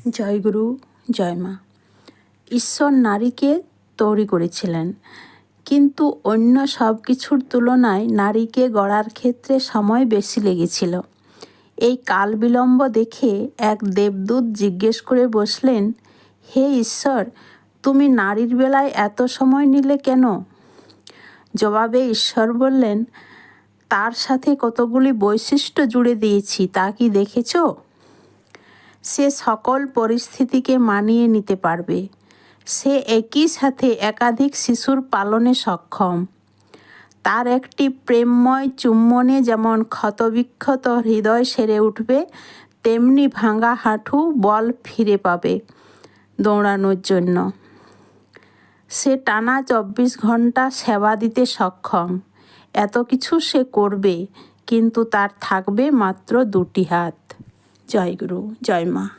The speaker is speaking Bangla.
জয়গুরু, জয় মা। ঈশ্বর নারীকে তৈরি করেছিলেন, কিন্তু অন্য সব কিছুর তুলনায় নারীকে গড়ার ক্ষেত্রে সময় বেশি লেগেছিল। এই কাল বিলম্ব দেখে এক দেবদূত জিজ্ঞেস করে বসলেন, হে ঈশ্বর, তুমি নারীর বেলায় এত সময় নিলে কেন? জবাবে ঈশ্বর বললেন, তার সাথে কতগুলি বৈশিষ্ট্য জুড়ে দিয়েছি, তা কি দেখেছ? সে সকল পরিস্থিতিকে মানিয়ে নিতে পারবে। সে একই সাথে একাধিক শিশুর পালনে সক্ষম। তার একটি প্রেমময় চুম্বনে যেমন ক্ষতবিক্ষত হৃদয় সেরে উঠবে, তেমনি ভাঙা হাঁটু বল ফিরে পাবে দৌড়ানোর জন্য। সে টানা 24 ঘন্টা সেবা দিতে সক্ষম। এত কিছু সে করবে, কিন্তু তার থাকবে মাত্র 2টি হাত। জয় গুরু, জয় মা।